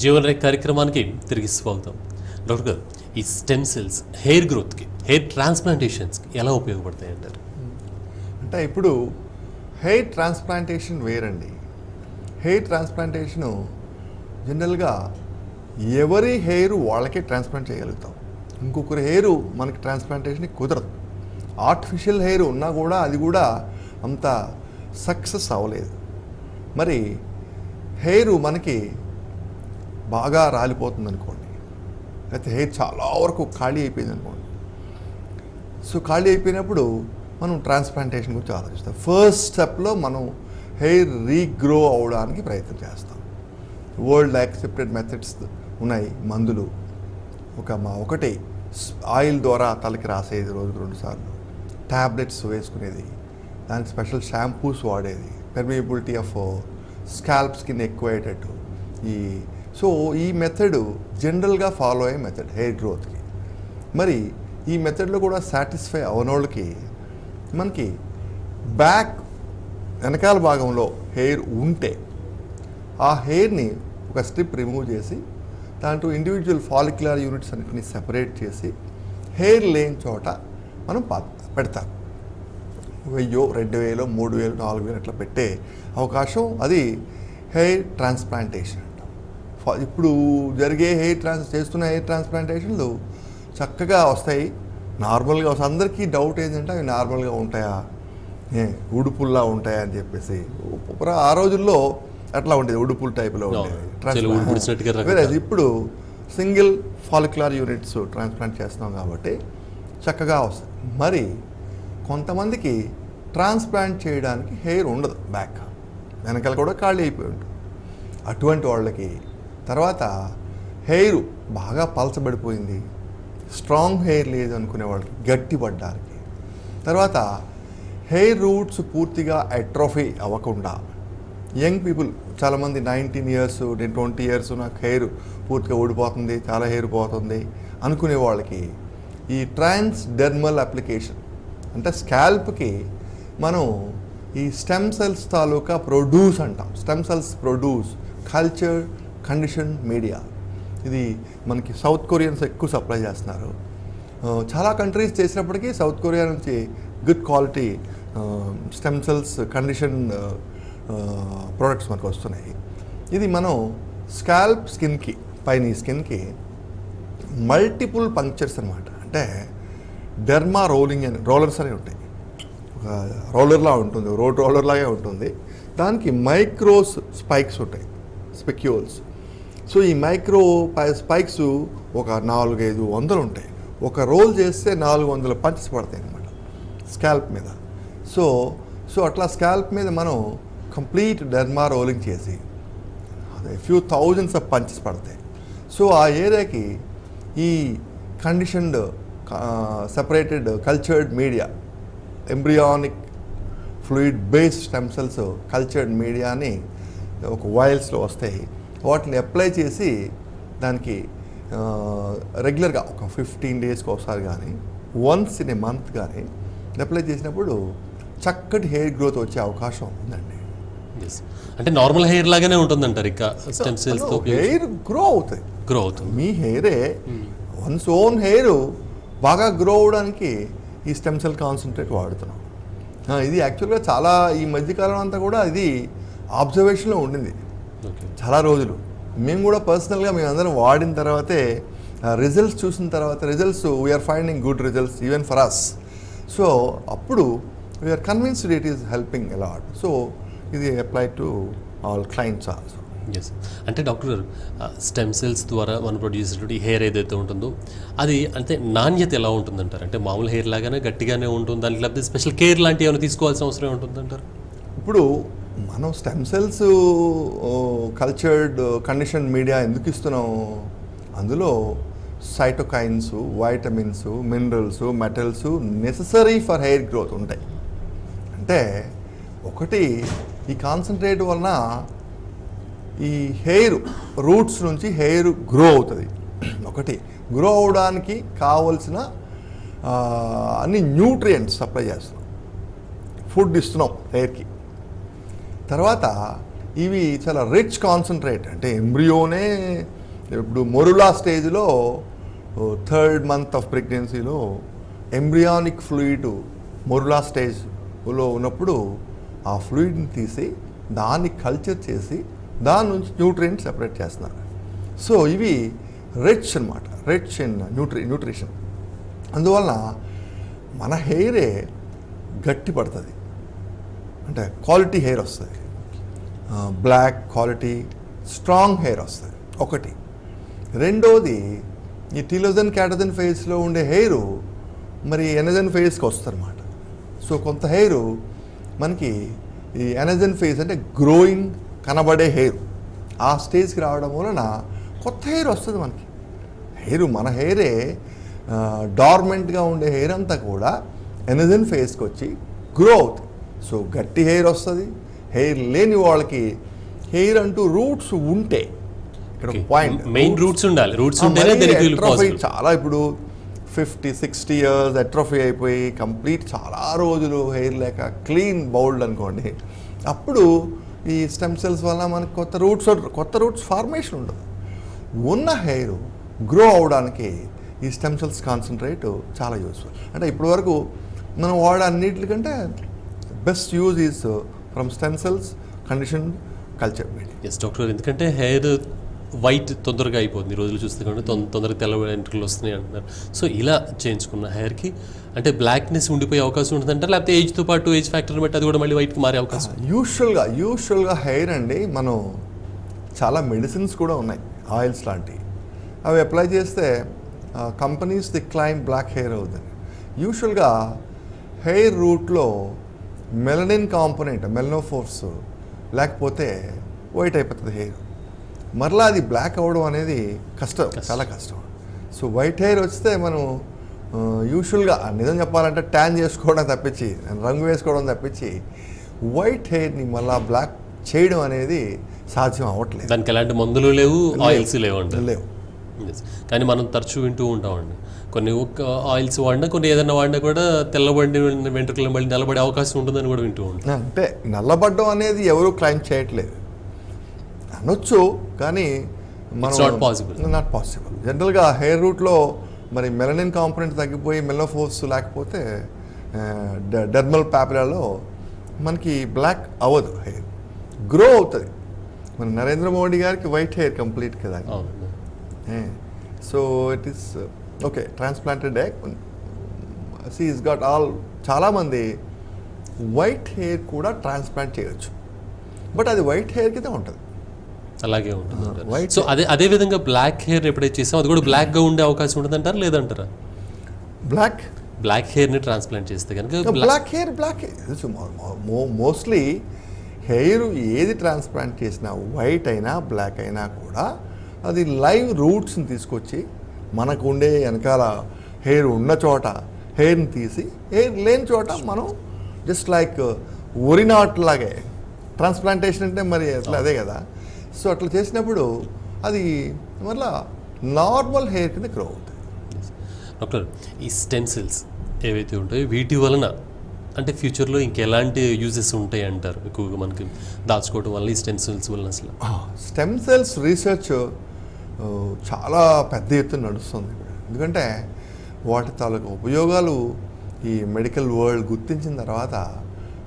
జీవన్ రేఖ కార్యక్రమానికి తిరిగి స్వాగతం. డాక్టర్ గారు, ఈ స్టెమ్ సెల్స్ హెయిర్ గ్రోత్కి, హెయిర్ ట్రాన్స్ప్లాంటేషన్స్కి ఎలా ఉపయోగపడతాయి అంటారు? అంటే ఇప్పుడు హెయిర్ ట్రాన్స్ప్లాంటేషన్ వేరండి. హెయిర్ ట్రాన్స్ప్లాంటేషను జనరల్గా ఎవరి హెయిర్ వాళ్ళకే ట్రాన్స్ప్లాంట్ చేయగలుగుతాం. ఇంకొకరి హెయిర్ మనకి ట్రాన్స్ప్లాంటేషన్కి కుదరదు. ఆర్టిఫిషియల్ హెయిర్ ఉన్నా కూడా అది కూడా అంత సక్సెస్ అవ్వలేదు. మరి హెయిర్ మనకి బాగా రాలిపోతుంది అనుకోండి, అయితే హెయిర్ చాలా వరకు ఖాళీ అయిపోయింది అనుకోండి. సో ఖాళీ అయిపోయినప్పుడు మనం ట్రాన్స్ప్లాంటేషన్ గురించి ఆలోచిస్తాం. ఫస్ట్ స్టెప్లో మనం హెయిర్ రీగ్రో అవడానికి ప్రయత్నం చేస్తాం. వరల్డ్ యాక్సెప్టెడ్ మెథడ్స్ ఉన్నాయి. మందులు ఒకటి ఆయిల్ ద్వారా తలకి రాసేది, రోజుకు 2 సార్లు. ట్యాబ్లెట్స్ వేసుకునేది, దానికి స్పెషల్ షాంపూస్ వాడేది, పెర్మియబిలిటీ ఆఫ్ స్కాల్ప్ స్కిన్ ఎక్కువ అయ్యేటట్టు. ఈ మెథడ్ జనరల్గా ఫాలో అయ్యే మెథడ్ హెయిర్ గ్రోత్కి. మరి ఈ మెథడ్లో కూడా సాటిస్ఫై అవనోళ్ళకి మనకి బ్యాక్ వెనకాల భాగంలో హెయిర్ ఉంటే ఆ హెయిర్ని ఒక స్ట్రిప్ రిమూవ్ చేసి దాంట్లో ఇండివిజువల్ ఫాలిక్యులర్ యూనిట్స్ అన్నిటిని సెపరేట్ చేసి హెయిర్ లేని చోట మనం పెడతాం. 1000, 2000, 3000, 4000 అట్లా పెట్టే అవకాశం, అది హెయిర్ ట్రాన్స్ప్లాంటేషన్ అంటాం. ఇప్పుడు జరిగే చేస్తున్న హెయిర్ ట్రాన్స్ప్లాంటేషన్లు చక్కగా వస్తాయి, నార్మల్గా వస్తాయి. అందరికీ డౌట్ ఏంటంటే అవి నార్మల్గా ఉంటాయా, ఉడుపుల్లా ఉంటాయా అని చెప్పేసి. ఆ రోజుల్లో అట్లా ఉండేది, ఉడుపుల్ టైప్లో ఉండేది. ఇప్పుడు సింగిల్ ఫాలిక్యులర్ యూనిట్స్ ట్రాన్స్ప్లాంట్ చేస్తున్నాం కాబట్టి చక్కగా వస్తాయి. మరి కొంతమందికి ట్రాన్స్ప్లాంట్ చేయడానికి హెయిర్ ఉండదు, బ్యాక్ వెనకాల కూడా ఖాళీ అయిపోయి ఉంటుంది. అటువంటి వాళ్ళకి తర్వాత హెయిర్ బాగా పలచబడిపోయింది, స్ట్రాంగ్ హెయిర్ లేదు అనుకునే వాళ్ళకి గట్టిపడ్డానికి, తర్వాత హెయిర్ రూట్స్ పూర్తిగా అట్రోఫీ అవ్వకుండా, యంగ్ పీపుల్ చాలామంది 19 years, నేను 20 years, నాకు హెయిర్ పూర్తిగా ఊడిపోతుంది, చాలా హెయిర్ పోతుంది అనుకునే వాళ్ళకి ఈ ట్రాన్స్డెర్మల్ అప్లికేషన్ అంటే స్కాల్ప్కి మనం ఈ స్టెమ్ సెల్స్ తాలూకా ప్రొడ్యూస్ అంటాం. Stem cells produce culture condition media. ఇది మనకి సౌత్ కొరియన్స్ ఎక్కువ సప్లై చేస్తున్నారు. చాలా కంట్రీస్ చేసినప్పటికీ సౌత్ కొరియా నుంచి good quality stem cells condition products మనకు వస్తున్నాయి. ఇది మనం స్కాల్ప్ స్కిన్కి, పైన ఈ స్కిన్కి మల్టిపుల్ పంక్చర్స్ అనమాట. అంటే డెర్మా రోలర్స్ అనేవి ఉంటాయి. ఒక రోలర్లా ఉంటుంది, రోలర్లాగే ఉంటుంది. దానికి మైక్రోస్ స్పైక్స్ ఉంటాయి, స్పెక్యూల్స్. సో ఈ మైక్రో స్పైక్స్ ఒక 400-500 ఉంటాయి. ఒక రోల్ చేస్తే 400 పంచెస్ పడతాయి అన్నమాట స్కాల్ప్ మీద. సో అట్లా స్కాల్ప్ మీద మనం కంప్లీట్ డెర్మా రోలింగ్ చేసి ఫ్యూ థౌజండ్స్ ఆఫ్ పంచెస్ పడతాయి. సో ఆ ఏరియాకి ఈ conditioned separated cultured media, embryonic fluid based stem cells cultured మీడియాని ఒక వాయిల్స్లో వస్తాయి. వాటిని అప్లై చేసి దానికి రెగ్యులర్గా ఒక 15 daysకి ఒకసారి కానీ, వన్స్ ఇన్ ఏ మంత్ కానీ అప్లై చేసినప్పుడు చక్కటి హెయిర్ గ్రోత్ వచ్చే అవకాశం ఉందండి. అంటే నార్మల్ హెయిర్ లాగానే ఉంటుందంటారు, ఇక స్టెమ్ సెల్స్తో హెయిర్ గ్రో అవుతుంది. మీ హెయిరే వన్స్ ఓన్ హెయిర్ బాగా గ్రో అవడానికి ఈ స్టెమ్ సెల్ కాన్సన్ట్రేట్ వాడుతున్నాం. ఇది యాక్చువల్గా చాలా ఈ మధ్యకాలం అంతా కూడా ఇది ఆబ్జర్వేషన్లో ఉండింది చాలా రోజులు. మేము కూడా పర్సనల్గా మేమందరం వాడిన తర్వాతే రిజల్ట్స్ చూసిన తర్వాత we're finding good results even for us. So అప్పుడు we're convinced it is helping a lot. So ఇది apply to all clients also. Yes. అంటే డాక్టర్ గారు, స్టెమ్ సెల్స్ ద్వారా మనం ప్రొడ్యూస్ చేసినటువంటి హెయిర్ ఏదైతే ఉంటుందో అది అంటే నాణ్యత ఎలా ఉంటుందంటారు? అంటే మామూలు హెయిర్ లాగానే గట్టిగానే ఉంటుంది, దానికి లేకపోతే స్పెషల్ కేర్ లాంటివి ఏమైనా తీసుకోవాల్సిన అవసరం ఉంటుందంటారు? ఇప్పుడు మనం stem cells cultured condition media ఎందుకు ఇస్తున్నాం? అందులో cytokines, vitamins, minerals, metals necessary for hair growth ఉంటాయి. అంటే ఒకటి, ఈ కాన్సన్ట్రేట్ వలన ఈ హెయిర్ రూట్స్ నుంచి హెయిర్ గ్రో అవుతుంది. ఒకటి, గ్రో అవడానికి కావలసిన అన్ని న్యూట్రియంట్స్ సప్లై చేస్తున్నాం, ఫుడ్ ఇస్తున్నాం హెయిర్కి. తర్వాత ఇవి చాలా రిచ్ కాన్సన్ట్రేట్. అంటే ఎంబ్రియోనే ఇప్పుడు మొరులా స్టేజ్లో 3rd month ఆఫ్ ప్రెగ్నెన్సీలో ఎంబ్రియానిక్ ఫ్లూయిడ్ మొరులా స్టేజ్లో ఉన్నప్పుడు ఆ ఫ్లూయిడ్ని తీసి దాన్ని కల్చర్ చేసి దాని నుంచి న్యూట్రియంట్ సెపరేట్ చేస్తున్నారు. సో ఇవి రిచ్ అనమాట, రిచ్ ఇన్ న్యూట్రిషన్. అందువలన మన హెయిరే గట్టి పడుతుంది, అంటే క్వాలిటీ హెయిర్ వస్తుంది, బ్లాక్ క్వాలిటీ స్ట్రాంగ్ హెయిర్ వస్తుంది ఒకటి. రెండోది ఈ టీలోజన్ క్యాటోజన్ ఫేజ్లో ఉండే హెయిర్ మరి ఎనజన్ ఫేజ్కి వస్తుందన్నమాట. సో కొంత హెయిర్ మనకి ఈ ఎనజన్ ఫేజ్ అంటే గ్రోయింగ్ కనబడే హెయిర్ ఆ స్టేజ్కి రావడం వలన కొత్త హెయిర్ వస్తుంది మనకి. మన హెయిరే డార్మెంట్గా ఉండే హెయిర్ అంతా కూడా ఎనజన్ ఫేజ్కి వచ్చి గ్రో అవుతుంది. సో గట్టి హెయిర్ వస్తుంది. హెయిర్ లేని వాళ్ళకి హెయిర్ అంటూ రూట్స్ ఉంటే ఇక్కడ పాయింట్ మెయిన్ రూట్స్ ఉండాలి. రూట్స్ ఉంటేనే చాలా ఇప్పుడు 50-60 years అట్రోఫీ అయిపోయి కంప్లీట్ చాలా రోజులు హెయిర్ లేక క్లీన్ బౌల్డ్ అనుకోండి, అప్పుడు ఈ స్టెమ్ సెల్స్ వల్ల మనకి కొత్త రూట్స్ ఫార్మేషన్ ఉండదు. ఉన్న హెయిర్ గ్రో అవడానికి ఈ స్టెమ్ సెల్స్ కాన్సన్ట్రేట్ చాలా యూస్ఫుల్. అంటే ఇప్పటి వరకు మనం వాడే అన్నిటికంటే best use is from stem cells condition culture medium. Yes doctor, ఎందుకంటే హెయిర్ వైట్ తొందరగా అయిపోతుంది ఈ రోజులు చూస్తే కాబట్టి తొందరగా తెల్ల వెంట్రుకలు వస్తున్నాయి అంటున్నారు. సో ఇలా చేయించుకున్న హెయిర్కి అంటే బ్లాక్నెస్ ఉండిపోయే అవకాశం ఉంటుందంటారు, లేకపోతే ఏజ్తో పాటు ఏజ్ ఫ్యాక్టర్ బట్టి అది కూడా మళ్ళీ వైట్కి మారే అవకాశం? యూజువల్గా హెయిర్ అండి, మనం చాలా మెడిసిన్స్ కూడా ఉన్నాయి, ఆయిల్స్ లాంటివి. అవి అప్లై చేస్తే కంపెనీస్ డిక్లైన్ బ్లాక్ హెయిర్ అవుతుంది. యూజువల్గా హెయిర్ రూట్లో మెలనిన్ కాంపోనెంట్ మెలనోఫోర్స్ లేకపోతే వైట్ అయిపోతుంది హెయిర్. మరలా అది బ్లాక్ అవ్వడం అనేది కష్టం, చాలా కష్టం. సో వైట్ హెయిర్ వస్తే మనం యూజువల్గా నిజం చెప్పాలంటే ట్యాన్ చేసుకోవడం తప్పించి, రంగు వేసుకోవడం తప్పించి వైట్ హెయిర్ని మళ్ళీ బ్లాక్ చేయడం అనేది సాధ్యం అవ్వట్లేదు. దానికి ఎలాంటి మందులు లేవు, ఆయిల్స్ లేవు. కానీ మనం తరచూ వింటూ ఉంటామండి, కొన్ని ఆయిల్స్ వాడినా కొన్ని ఏదైనా వాడినా కూడా తెల్లబడి వెంట్రుకలు మళ్ళీ నల్లబడే అవకాశం ఉంటుందని కూడా వింటూ ఉంటాం. అంటే నల్లబడ్డం అనేది ఎవరు క్లైమ్ చేయట్లేదు, అనొచ్చు, కానీ నాట్ పాసిబుల్. జనరల్గా హెయిర్ రూట్లో మరి మెలనిన్ కాంపోనెంట్ తగ్గిపోయి మెలనోఫోర్స్ లేకపోతే డెర్మల్ ప్యాపిలాలో మనకి బ్లాక్ అవ్వదు, హెయిర్ గ్రో అవుతుంది. మన నరేంద్ర మోడీ గారికి వైట్ హెయిర్ కంప్లీట్ కదా. So it is okay transplanted egg. Is got all. చాలామంది వైట్ హెయిర్ కూడా ట్రాన్స్ప్లాంట్ చేయొచ్చు, బట్ అది వైట్ హెయిర్ కింద ఉంటుంది, అలాగే ఉంటుంది. సో అదే విధంగా బ్లాక్ హెయిర్ ఎప్పుడైతే చేసాం అది కూడా బ్లాక్గా ఉండే అవకాశం ఉంటుంది అంటారా లేదంటారా? బ్లాక్ హెయిర్ని ట్రాన్స్ప్లాంట్ చేస్తే కనుక బ్లాక్ హెయిర్ మోస్ట్లీ హెయిర్ ఏది ట్రాన్స్ప్లాంట్ చేసినా వైట్ అయినా బ్లాక్ అయినా కూడా అది లైవ్ రూట్స్ని తీసుకొచ్చి మనకు ఉండే వెనకాల హెయిర్ ఉన్న చోట హెయిర్ని తీసి హెయిర్ లేని చోట మనం జస్ట్ లైక్ ఒరినాట్లాగే ట్రాన్స్ప్లాంటేషన్ అంటే మరి అట్లా అదే కదా. సో అట్లా చేసినప్పుడు అది మళ్ళా నార్మల్ హెయిర్ కింద గ్రో అవుతుంది. డాక్టర్, ఈ స్టెమ్ సెల్స్ ఏవైతే ఉంటాయో వీటి వలన అంటే ఫ్యూచర్లో ఇంకెలాంటి యూజెస్ ఉంటాయి అంటారు ఎక్కువగా మనకి దాచుకోవడం వల్ల ఈ స్టెమ్ సెల్స్ వలన? అసలు స్టెమ్ సెల్స్ రీసెర్చ్ చాలా పెద్ద ఎత్తున నడుస్తుంది, ఎందుకంటే వాటి తాలూకు ఉపయోగాలు ఈ మెడికల్ వరల్డ్ గుర్తించిన తర్వాత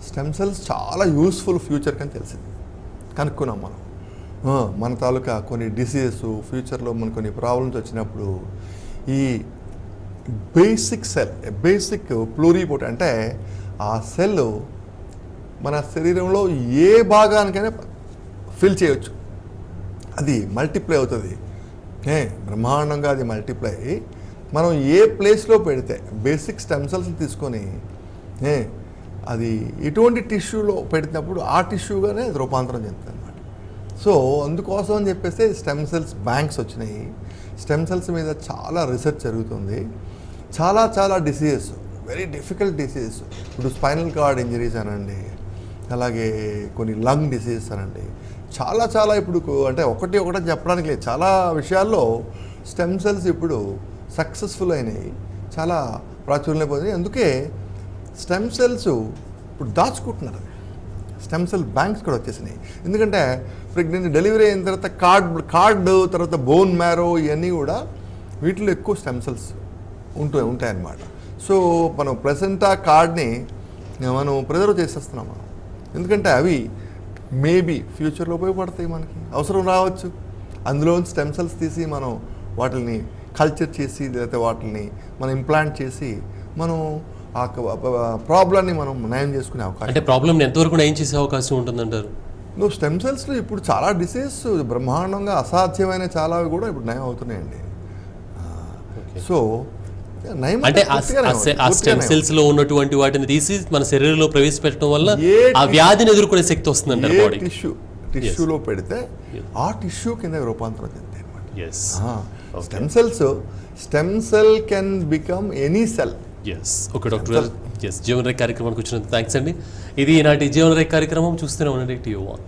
స్టెమ్ సెల్స్ చాలా యూస్ఫుల్ ఫ్యూచర్ కని తెలిసింది, కనుక్కున్నాం మనం. మన తాలూకా కొన్ని డిసీజెస్ ఫ్యూచర్లో మనకు కొన్ని ప్రాబ్లమ్స్ వచ్చినప్పుడు ఈ బేసిక్ సెల్, బేసిక్ ప్లూరిపోట్ అంటే ఆ సెల్ మన శరీరంలో ఏ భాగానికైనా ఫిల్ చేయొచ్చు, అది మల్టిప్లై అవుతుంది, బ్రహ్మాండంగా అది మల్టిప్లై. మనం ఏ ప్లేస్లో పెడితే బేసిక్ స్టెమ్ సెల్స్ని తీసుకొని అది ఎటువంటి టిష్యూలో పెట్టినప్పుడు ఆ టిష్యూగానే అది రూపాంతరం చెందుతుంది అనమాట. సో అందుకోసం అని చెప్పేసి స్టెమ్ సెల్స్ బ్యాంక్స్ వచ్చినాయి. స్టెమ్ సెల్స్ మీద చాలా రీసెర్చ్ జరుగుతుంది. చాలా డిసీజెస్, వెరీ డిఫికల్ట్ డిసీజెస్, ఇప్పుడు స్పైనల్ కార్డ్ ఇంజరీస్ అనండి, అలాగే కొన్ని లంగ్ డిసీజెస్ అనండి, చాలా ఇప్పుడు అంటే ఒకటి చెప్పడానికి లేదు, చాలా విషయాల్లో స్టెమ్ సెల్స్ ఇప్పుడు సక్సెస్ఫుల్ అయినాయి, చాలా ప్రాచుర్యం పోయింది. అందుకే స్టెమ్ సెల్స్ ఇప్పుడు దాచుకుంటున్నారు. స్టెమ్ సెల్ బ్యాంక్స్ కూడా వచ్చేసినాయి. ఎందుకంటే ప్రెగ్నెంట్ డెలివరీ అయిన తర్వాత కార్డ్ తర్వాత బోన్ మ్యారో ఇవన్నీ కూడా వీటిలో ఎక్కువ స్టెమ్ సెల్స్ ఉంటాయన్నమాట. సో మనం ప్రెసెంట్ ఆ కార్డ్ని మనం ప్రిజర్వ్ చేసేస్తున్నాం మనం. ఎందుకంటే అవి మేబీ ఫ్యూచర్లో ఉపయోగపడతాయి, మనకి అవసరం రావచ్చు. అందులో స్టెమ్ సెల్స్ తీసి మనం వాటిని కల్చర్ చేసి లేకపోతే వాటిని మనం ఇంప్లాంట్ చేసి మనం ఆ ప్రాబ్లమ్ని మనం నయం చేసుకునే అవకాశం. అంటే ప్రాబ్లమ్ని ఎంతవరకు నయం చేసే అవకాశం ఉంటుందంటారు? నువ్వు స్టెమ్ సెల్స్లో ఇప్పుడు చాలా డిసీజ్ బ్రహ్మాండంగా అసాధ్యమైన చాలా కూడా ఇప్పుడు నయం అవుతున్నాయండి. సో నయం అంటే ఆ స్టెమ్ సెల్స్ లో ఉన్నటువంటి వాటిని తీసి మన శరీరంలో ప్రవేశపెట్టడం వల్ల ఆ వ్యాధిని ఎదుర్కొనే శక్తి వస్తుందంటారు బాడీ. టిష్యూలో పెడితే ఆ టిష్యూ కింద రూపాంతరం చెందుతాయి అన్నమాట. Stem cell can become any cell. Okay doctor గారు, జీవన్ రేఖ కార్యక్రమానికి వచ్చినందుకు థ్యాంక్స్ అండి. ఇది ఈనాటి జీవన్ రేఖ కార్యక్రమం. చూస్తూనే ఉండండి టీవీ1.